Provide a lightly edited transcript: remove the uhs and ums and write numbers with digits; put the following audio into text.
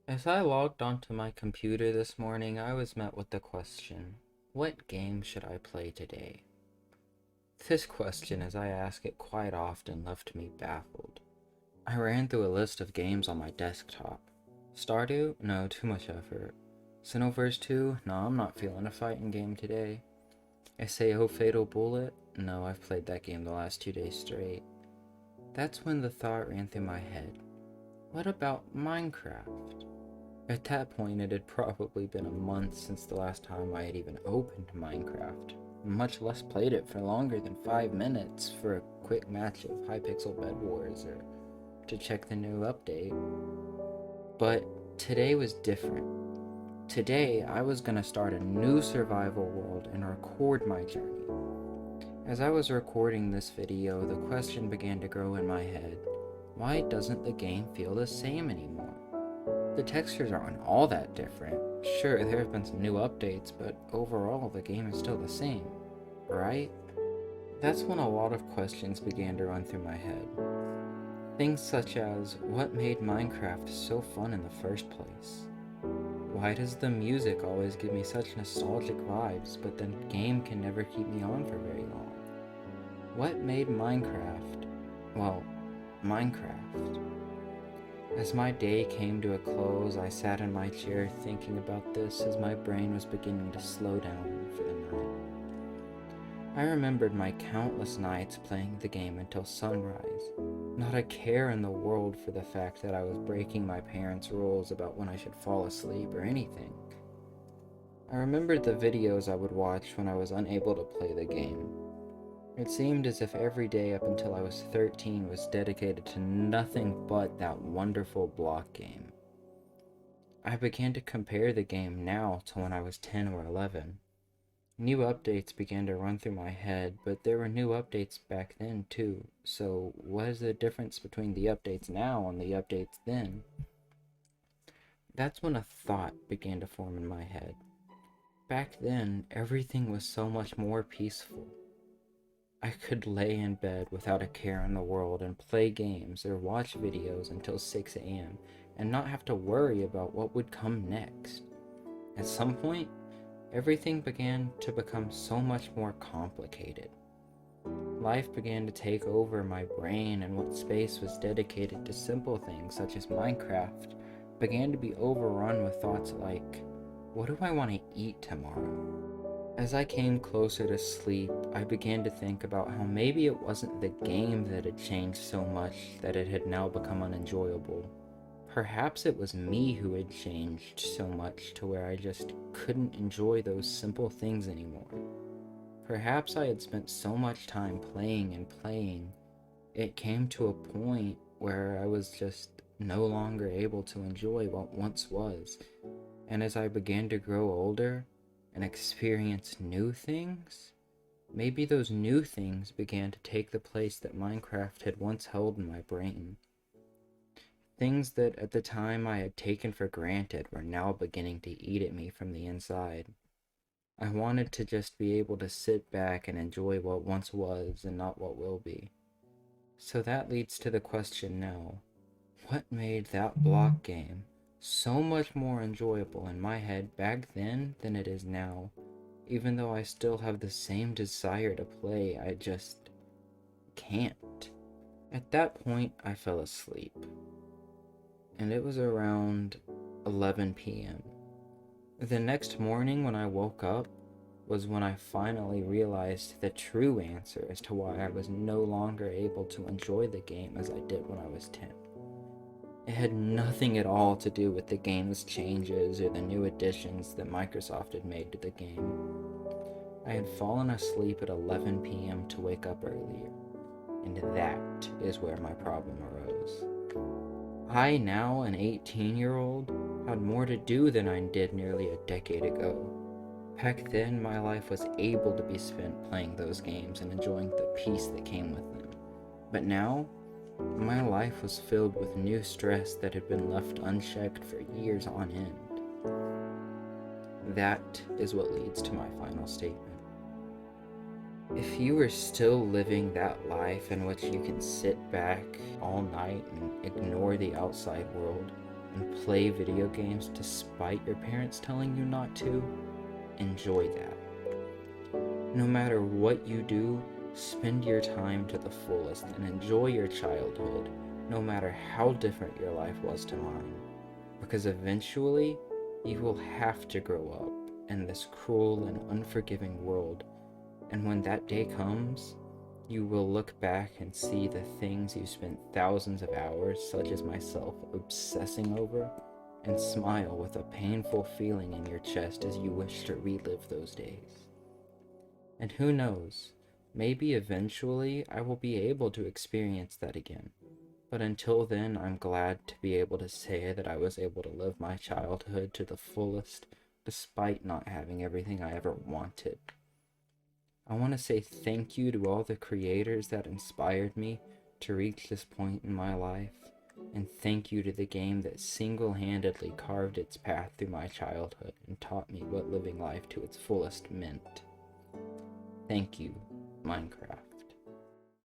As I logged onto my computer this morning, I was met with the question, what game should I play today? This question, as I ask it quite often, left me baffled. I ran through a list of games on my desktop. Stardew? No, too much effort. Xenoverse 2? No, I'm not feeling a fighting game today. Sao Fatal Bullet? No, I've played that game the last 2 days straight. That's when the thought ran through my head. What about Minecraft? At that point, it had probably been a month since the last time I had even opened Minecraft, much less played it for longer than 5 minutes for a quick match of Hypixel Bed Wars or to check the new update. But today was different. Today, I was gonna start a new survival world and record my journey. As I was recording this video, the question began to grow in my head. Why doesn't the game feel the same anymore? The textures aren't all that different. Sure, there have been some new updates, but overall the game is still the same, right? That's when a lot of questions began to run through my head. Things such as, what made Minecraft so fun in the first place? Why does the music always give me such nostalgic vibes, but the game can never keep me on for very long? What made Minecraft, well, Minecraft? As my day came to a close, I sat in my chair thinking about this as my brain was beginning to slow down for the night. I remembered my countless nights playing the game until sunrise, not a care in the world for the fact that I was breaking my parents' rules about when I should fall asleep or anything. I remembered the videos I would watch when I was unable to play the game. It seemed as if every day up until I was 13 was dedicated to nothing but that wonderful block game. I began to compare the game now to when I was 10 or 11. New updates began to run through my head, but there were new updates back then too, so what is the difference between the updates now and the updates then? That's when a thought began to form in my head. Back then, everything was so much more peaceful. I could lay in bed without a care in the world and play games or watch videos until 6 a.m. and not have to worry about what would come next. At some point, everything began to become so much more complicated. Life began to take over my brain, and what space was dedicated to simple things such as Minecraft began to be overrun with thoughts like, what do I want to eat tomorrow? As I came closer to sleep, I began to think about how maybe it wasn't the game that had changed so much that it had now become unenjoyable. Perhaps it was me who had changed so much to where I just couldn't enjoy those simple things anymore. Perhaps I had spent so much time playing and playing, it came to a point where I was just no longer able to enjoy what once was. And as I began to grow older and experience new things, maybe those new things began to take the place that Minecraft had once held in my brain. Things that at the time I had taken for granted were now beginning to eat at me from the inside. I wanted to just be able to sit back and enjoy what once was and not what will be. So that leads to the question now, what made that block game so much more enjoyable in my head back then than it is now? Even though I still have the same desire to play, I just can't. At that point, I fell asleep. And it was around 11 p.m. The next morning when I woke up was when I finally realized the true answer as to why I was no longer able to enjoy the game as I did when I was 10. It had nothing at all to do with the game's changes or the new additions that Microsoft had made to the game. I had fallen asleep at 11 p.m. to wake up earlier, and that is where my problem arose. I, now an 18-year-old, had more to do than I did nearly a decade ago. Back then, my life was able to be spent playing those games and enjoying the peace that came with them. But now, my life was filled with new stress that had been left unchecked for years on end. That is what leads to my final statement. If you are still living that life in which you can sit back all night and ignore the outside world, and play video games despite your parents telling you not to, enjoy that. No matter what you do, spend your time to the fullest and enjoy your childhood, no matter how different your life was to mine. Because eventually, you will have to grow up in this cruel and unforgiving world, and when that day comes, you will look back and see the things you spent thousands of hours, such as myself, obsessing over, and smile with a painful feeling in your chest as you wish to relive those days. And who knows, maybe eventually I will be able to experience that again. But until then, I'm glad to be able to say that I was able to live my childhood to the fullest, despite not having everything I ever wanted. I want to say thank you to all the creators that inspired me to reach this point in my life, and thank you to the game that single-handedly carved its path through my childhood and taught me what living life to its fullest meant. Thank you, Minecraft.